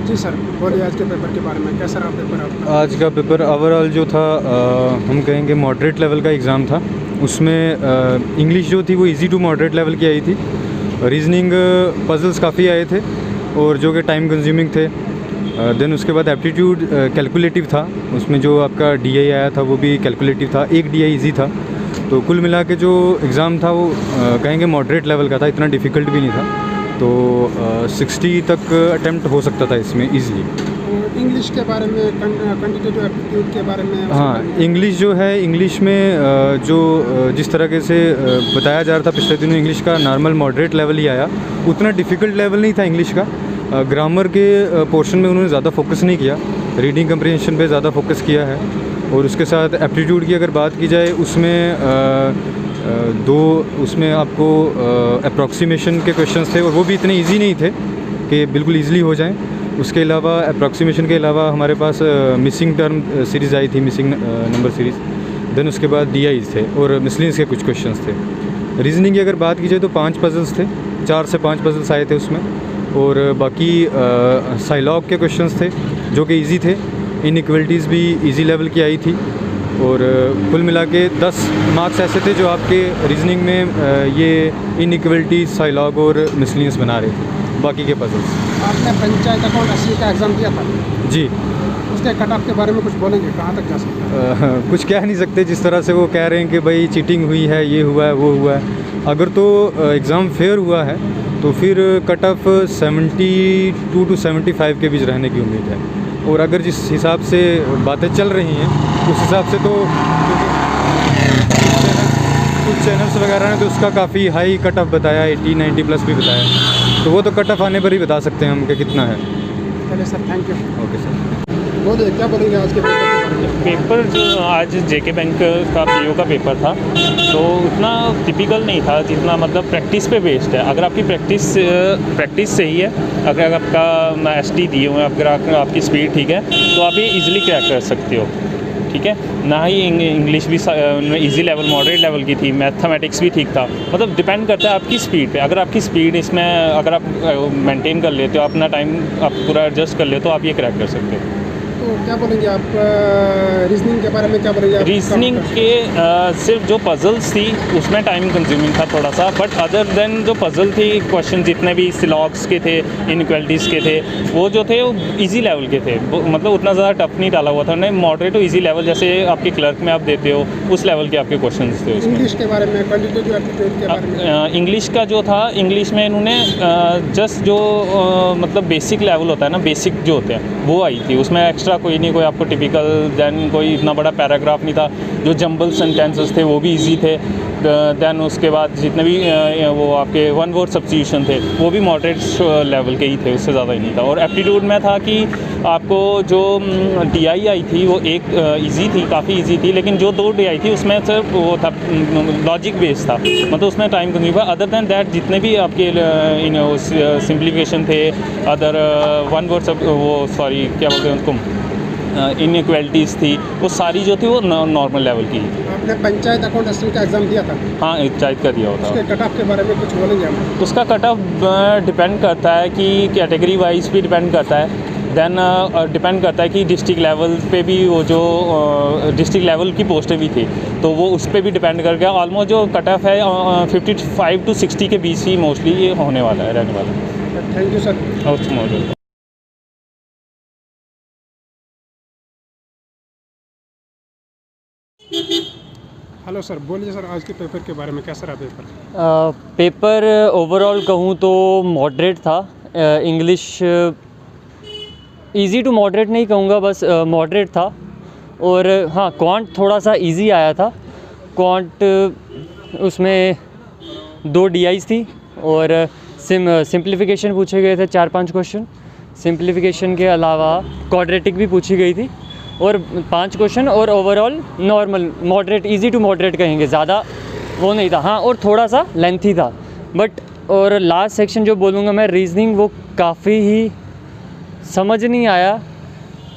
जी sir, बोलिए आज के पेपर के बारे में, कैसा रहा पेपर आपका? आज का पेपर ओवरऑल जो था हम कहेंगे मॉडरेट लेवल का एग्ज़ाम था। उसमें इंग्लिश जो थी वो इजी टू मॉडरेट लेवल की आई थी। रीजनिंग पजल्स काफ़ी आए थे और जो कि टाइम कंज्यूमिंग थे। देन उसके बाद एप्टीट्यूड कैलकुलेटिव था, उसमें जो आपका डीआई आया था वो भी कैलकुलेटिव था, एक डीआई इजी था। तो कुल मिला के जो एग्ज़ाम था वो कहेंगे मॉडरेट लेवल का था, इतना डिफ़िकल्ट भी नहीं था। तो 60 तक अटेम्प्ट हो सकता था इसमें ईज़िली। इंग्लिश के बारे में, क्वांटिटेटिव एप्टीट्यूड के बारे में? हाँ, इंग्लिश जो है, इंग्लिश में जो जिस तरीके से बताया जा रहा था पिछले दिनों, इंग्लिश का नॉर्मल मॉडरेट लेवल ही आया, उतना डिफ़िकल्ट लेवल नहीं था इंग्लिश का। ग्रामर के पोर्शन में उन्होंने ज़्यादा फोकस नहीं किया, रीडिंग कंप्रीहेंशन पे ज़्यादा फोकस किया है। और उसके साथ एप्टीट्यूड की अगर बात की जाए, उसमें उसमें आपको अप्रॉक्सीमेशन के क्वेश्चंस थे और वो भी इतने इजी नहीं थे कि बिल्कुल इजीली हो जाएं। उसके अलावा अप्रॉक्सीमेशन के अलावा हमारे पास मिसिंग टर्म सीरीज़ आई थी, मिसिंग नंबर सीरीज़। देन उसके बाद डीआईज थे और मिसलिनियस के कुछ क्वेश्चंस थे। रीजनिंग की अगर बात की जाए तो 5 पजल्स थे, 4 से 5 पजल्स आए थे उसमें। और बाकी साइलॉग के क्वेश्चंस थे जो कि ईजी थे। इनइक्वलिटीज़ भी ईजी लेवल की आई थी। और कुल मिला के 10 मार्क्स ऐसे थे जो आपके रीजनिंग में ये इनइक्वलिटी, साइलॉग और मिसलिनियस बना रहे थे, बाकी के पजल्स। आपने पंचायत अकाउंट 80 का एग्ज़ाम दिया था जी। उसके कट ऑफ के बारे में कुछ बोलेंगे, कहाँ तक जा सकते हैं? कुछ कह नहीं सकते, जिस तरह से वो कह रहे हैं कि भाई चीटिंग हुई है, ये हुआ है, वो हुआ है। अगर तो एग्ज़ाम फेयर हुआ है तो फिर कट ऑफ 72 to 75 के बीच रहने की उम्मीद है। और अगर जिस हिसाब से बातें चल रही हैं उस हिसाब से तो कुछ चैनल्स वगैरह ने तो उसका काफ़ी हाई कट ऑफ बताया, 80-90 प्लस भी बताया। तो वो तो कट ऑफ आने पर ही बता सकते हैं हम कि कितना है। चलिए sir, thank you. Okay sir. बोलिए, क्या बोलेंगे आज के पेपर के बारे में? पेपर जो आज जेके बैंक का पीओ का पेपर था, तो उतना टिपिकल नहीं था जितना मतलब प्रैक्टिस पे बेस्ड है। अगर आपकी प्रैक्टिस सही है, अगर आपका एसटी दिए हुए हैं, अगर आपकी स्पीड ठीक है, तो आप ये इजीली क्रैक कर सकते हो। ठीक है ना, ही इंग्लिश भी इजी लेवल, मॉडरेट लेवल की थी, मैथमेटिक्स भी ठीक था। मतलब डिपेंड करता है आपकी स्पीड पे। अगर आपकी स्पीड इसमें अगर आप मेंटेन कर लेते हो, अपना टाइम आप पूरा एडजस्ट कर लेते हो, आप ये क्रैक कर सकते हो। तो क्या बोलेंगे आप रीजनिंग के बारे में, क्या बोलेंगे आप? रीजनिंग के सिर्फ जो पजल्स थी उसमें टाइम कंज्यूमिंग था थोड़ा सा, बट अदर देन जो पजल थी, क्वेश्चन जितने भी सिलॉग्स के थे, इनइक्वालिटीज़ के थे, वो जो थे वो इजी लेवल के थे। मतलब उतना ज़्यादा टफ नहीं डाला हुआ था उन्होंने। मॉडरेट टू इजी लेवल, जैसे आपके क्लर्क में आप देते हो उस लेवल के आपके क्वेश्चन थे उसमें। इंग्लिश के बारे में, क्वांटिटेटिव एप्टीट्यूड के बारे में? इंग्लिश का जो था, इंग्लिश में इन्होंने जस्ट जो मतलब बेसिक लेवल होता है ना, बेसिक जो होते हैं वो आई थी उसमें। एक्स्ट्रा कोई नहीं, कोई आपको टिपिकल देन कोई इतना बड़ा पैराग्राफ नहीं था। जो जंबल सेंटेंसेस थे वो भी इजी थे। देन उसके बाद जितने भी वो आपके वन वर्ड सब्स्टिट्यूशन थे वो भी मॉडरेट लेवल के ही थे, उससे ज़्यादा ही नहीं था। और एप्टीट्यूड में था कि आपको जो डीआई आई थी वो एक इजी थी, काफ़ी इजी थी, लेकिन जो 2 डीआई थी उसमें सिर्फ वो था लॉजिक बेस्ड था, मतलब उसमें टाइम कंज्यूम था। अदर दैन दैट जितने भी आपके सिंप्लीफिकेशन थे, अदर वन वर्ड सब वो सॉरी क्या बोलते हैं उसको, इनइक्वालिटीज़ थी, वो सारी जो थी वो नॉर्मल लेवल की। आपने पंचायत अकाउंट 80 का एग्ज़ाम दिया था? हाँ, पंचायत का दिया होता। उसके कट ऑफ के बारे में कुछ बोलेंगे हम? उसका कट ऑफ डिपेंड करता है कि कैटेगरी वाइज भी डिपेंड करता है। देन डिपेंड करता है कि डिस्ट्रिक्ट लेवल पे भी वो जो डिस्ट्रिक्ट लेवल की पोस्टें भी थी, तो वो उस पर भी डिपेंड कर गया। ऑलमोस्ट जो कट ऑफ है 55 to 60 के बीच ही मोस्टली ये होने वाला है, रहने वाला है। Thank you sir. Hello sir, बोलिए सर, आज के पेपर के बारे में, कैसा रहा पेपर? पेपर ओवरऑल कहूँ तो मॉडरेट था। इंग्लिश इजी टू मॉडरेट नहीं कहूँगा, बस मॉडरेट था। और हाँ, क्वांट थोड़ा सा इजी आया था। क्वांट उसमें 2 डीआईज थी और सिंप्लीफिकेशन पूछे गए थे 4-5 क्वेश्चन। सिंप्लीफिकेशन के अलावा क्वाड्रेटिक भी पूछी गई थी और 5 क्वेश्चन। और overall normal moderate, easy to moderate कहेंगे, ज़्यादा वो नहीं था। हाँ, और थोड़ा सा लेंथी था बट। और लास्ट सेक्शन जो बोलूँगा मैं, रीजनिंग, वो काफ़ी ही समझ नहीं आया,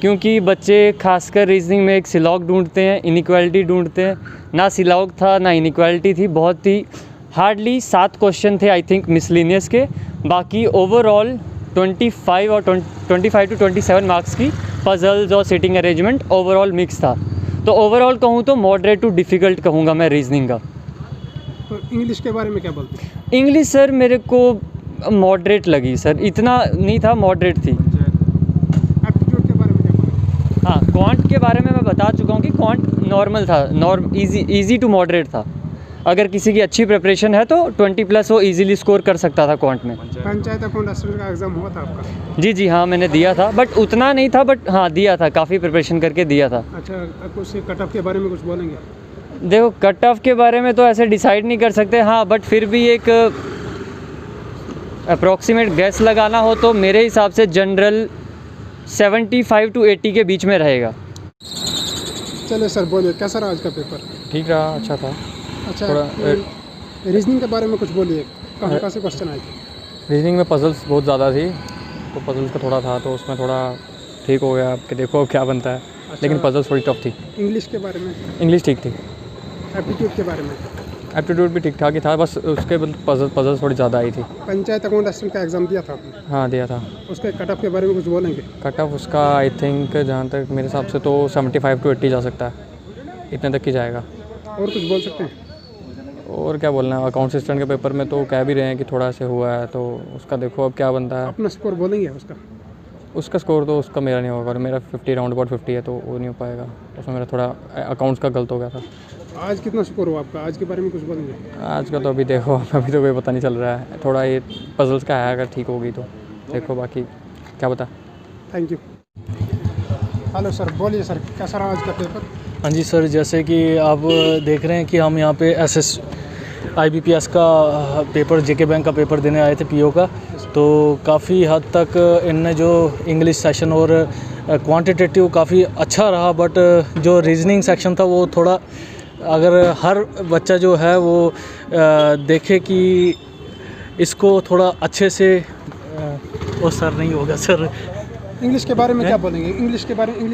क्योंकि बच्चे खासकर रीजनिंग में एक सिलॉग ढूंढते हैं, इनइक्वालिटी ढूंढते हैं। ना सिलॉग था ना इनइक्वालिटी थी, बहुत ही हार्डली 7 क्वेश्चन थे आई थिंक मिसलिनियस के। बाकी ओवरऑल 25 और 25 टू 27 मार्क्स की पजल्स और सिटिंग अरेंजमेंट ओवरऑल मिक्स था। तो ओवरऑल कहूँ तो मॉडरेट टू डिफ़िकल्ट कहूँगा मैं रीजनिंग का। तो इंग्लिश के बारे में क्या बोलते हैं? इंग्लिश सर मेरे को मॉडरेट लगी सर, इतना नहीं था, मॉडरेट थी। एप्टीट्यूड के बारे में क्या बोलेंगे? हाँ, क्वांट के बारे में मैं बता चुका हूँ कि क्वांट नॉर्मल था, इजी टू मॉडरेट था। अगर किसी की अच्छी प्रिपरेशन है तो 20+ वो इजीली स्कोर कर सकता था क्वांट में। पंचायत अकाउंट असिस्टेंट का एग्ज़ाम हुआ था आपका? जी हाँ, मैंने दिया था, बट उतना नहीं था, बट हाँ दिया था, काफ़ी प्रिपरेशन करके दिया था। अच्छा, कुछ कट ऑफ के बारे में कुछ बोलेंगे? देखो, कट ऑफ के बारे में तो ऐसे डिसाइड नहीं कर सकते, हाँ, बट फिर भी एक अप्रॉक्सीमेट गैस लगाना हो तो मेरे हिसाब से जनरल 75 टू 80 के बीच में रहेगा। चलिए सर, बोलिए कैसा रहा आज का पेपर? ठीक रहा, अच्छा था। अच्छा, थोड़ा रीजनिंग के बारे में कुछ बोलिए, कहाँ से क्वेश्चन आए थे? रीजनिंग में पजल्स बहुत ज़्यादा थी, तो पजल्स का थोड़ा था, तो उसमें थोड़ा ठीक हो गया। आपके देखो अब क्या बनता है। अच्छा, लेकिन पजल्स थोड़ी टफ थी। इंग्लिश के बारे में? इंग्लिश ठीक थी। एप्टीट्यूड के बारे में? एप्टीट्यूड भी ठीक ठाक ही था, बस उसके पजल्स थोड़ी ज़्यादा आई थी। पंचायत अकाउंट असिस्टेंट का एग्ज़ाम दिया था आपने? हाँ, दिया था। उसके कट ऑफ के बारे में कुछ बोलेंगे? कट ऑफ उसका आई थिंक, जहाँ तक मेरे हिसाब से तो 75 टू 80 जा सकता है, इतने तक ही जाएगा। और कुछ बोल सकते हैं? और क्या बोलना है, अकाउंट असिस्टेंट के पेपर में तो कह भी रहे हैं कि थोड़ा से हुआ है, तो उसका देखो अब क्या बनता है। अपना स्कोर बोलेंगे उसका? उसका स्कोर तो उसका मेरा नहीं होगा, और मेरा 50 राउंड अबाउट 50 है, तो वो नहीं हो पाएगा। उसमें मेरा थोड़ा अकाउंट्स का गलत हो गया था। आज कितना स्कोर हुआ आपका? आज के बारे में कुछ बोलेंगे? आज का तो अभी देखो, अभी तो कोई पता नहीं चल रहा है। थोड़ा ये पजल्स का है, अगर ठीक होगी तो देखो, बाकी क्या पता। Thank you. हेलो सर, बोलिए सर, कैसा रहा आज का पेपर? हाँ जी सर, जैसे कि आप देख रहे हैं कि हम यहाँ पे IBPS का पेपर, JK बैंक का पेपर देने आए थे, PO का। तो काफ़ी हद तक इनने जो इंग्लिश सेशन और क्वांटिटेटिव काफ़ी अच्छा रहा, बट जो रीजनिंग सेक्शन था वो थोड़ा, अगर हर बच्चा जो है वो देखे कि इसको थोड़ा अच्छे से वो सर नहीं होगा सर। इंग्लिश के बारे में क्या बोलेंगे? इंग्लिश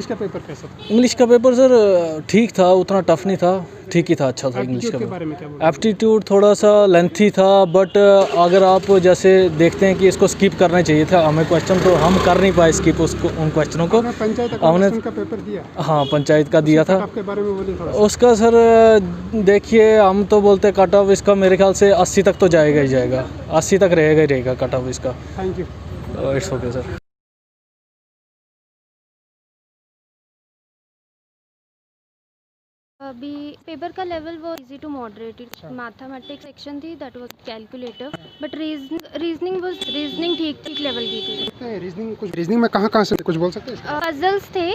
का पेपर कैसा था? इंग्लिश का पेपर सर ठीक था, उतना टफ नहीं था, ठीक ही था, अच्छा था। इंग्लिश एप्टीट्यूड का के बारे में क्या बोलेंगे? एप्टीट्यूड थोड़ा सा लेंथी था, बट अगर आप जैसे देखते हैं कि इसको स्किप करना चाहिए था हमें क्वेश्चन, तो हम कर नहीं पाए स्किप उन क्वेश्चनों को। आपने पंचायत अकाउंट हमने असिस्टेंट का पेपर दिया? हाँ, पंचायत का दिया था। कट ऑफ के बारे में बोलिए थोड़ा सा। उसका सर देखिए, हम तो बोलते हैं कट ऑफ इसका मेरे ख्याल से 80 तक तो जाएगा ही जाएगा, 80 तक रहेगा ही रहेगा कट ऑफ इसका। Thank you. It's okay sir. अभी पेपर का लेवल वो easy to moderate, mathematics section थी that was calculator, but reasoning ठीक लेवल की थी। रीजनिंग में कहाँ से कुछ बोल सकते हैं? पजल्स थे,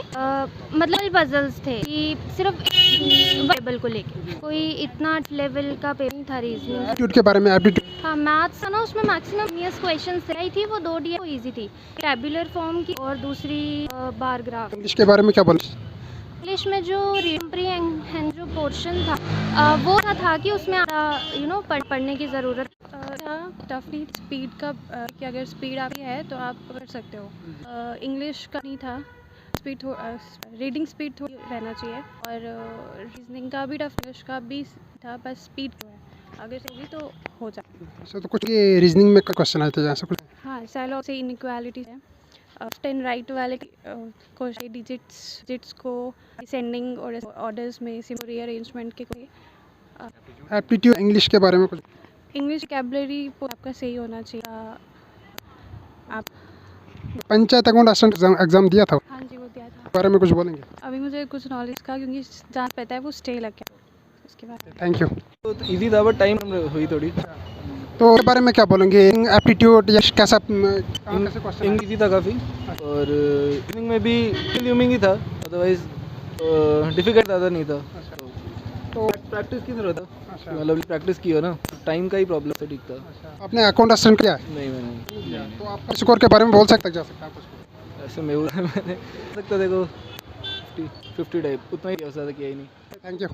मतलब पजल्स थे कि सिर्फ टेबल को लेके, कोई इतना लेवल का पेपर नहीं था रीजनिंग। एप्टीट्यूड के बारे में? एप्टीट्यूड हाँ, मैथ्स था ना, उसमें मैक्सिमम क्वेश्चन आई थी, वो 2 DI इजी थी, टेबुलर फॉर्म की और दूसरी बार ग्राफ। इंग्लिश के बारे में क्या बोल? इंग्लिश में जो कॉम्प्रिहेंशन जो पोर्शन था वो था कि उसमें पढ़ने की ज़रूरत टफ नहीं, स्पीड का कि अगर स्पीड आपकी है तो आप कर सकते हो। इंग्लिश का नहीं था, स्पीड रीडिंग स्पीड थोड़ी रहना चाहिए, और रीजनिंग का भी टफ, इंग्लिश का भी था, बस स्पीड जो है अगर से होगी तो हो जाए। तो कुछ ये रीजनिंग में क्वेश्चन आए थे जैसे कुछ? हाँ, सैलो से इनइक्वालिटी है, 10 राइट वाले को डिजिट्स को डिसेंडिंग और ऑर्डर्स में रीअरेंजमेंट के कोई। एप्टीट्यूड इंग्लिश के बारे में कुछ? इंग्लिश वोकैबुलरी आपका सही होना चाहिए। आप पंचायत अकाउंट असिस्टेंट एग्जाम दिया था? हाँ जी, वो दिया था। बारे में कुछ बोलेंगे? अभी मुझे कुछ नॉलेज का, क्योंकि जहाँ पता है वो स्टे लग गया उसके बाद। Thank you. तो इजी था, बट टाइम हुई थोड़ी। तो इसके बारे में क्या बोलेंगे? एप्टीट्यूड या कैसा क्वेश्चन? इंग्लिश इजी था काफ़ी, और रीजनिंग में भी ह्यूमिंग ही था, अदरवाइज डिफिकल्ट ज़्यादा नहीं था। तो प्रैक्टिस की ज़रूरत था, मतलब प्रैक्टिस की हो ना, टाइम का ही प्रॉब्लम से ठीक था। आपने अकाउंट असिस्टेंट किया है? नहीं, मैंने तो आपका स्कोर के बारे में बोल सकते जा सकता है कुछ? ऐसे मैंने सकता, देखो 50 टाइप उतना ही, ज़्यादा किया ही नहीं। Thank you.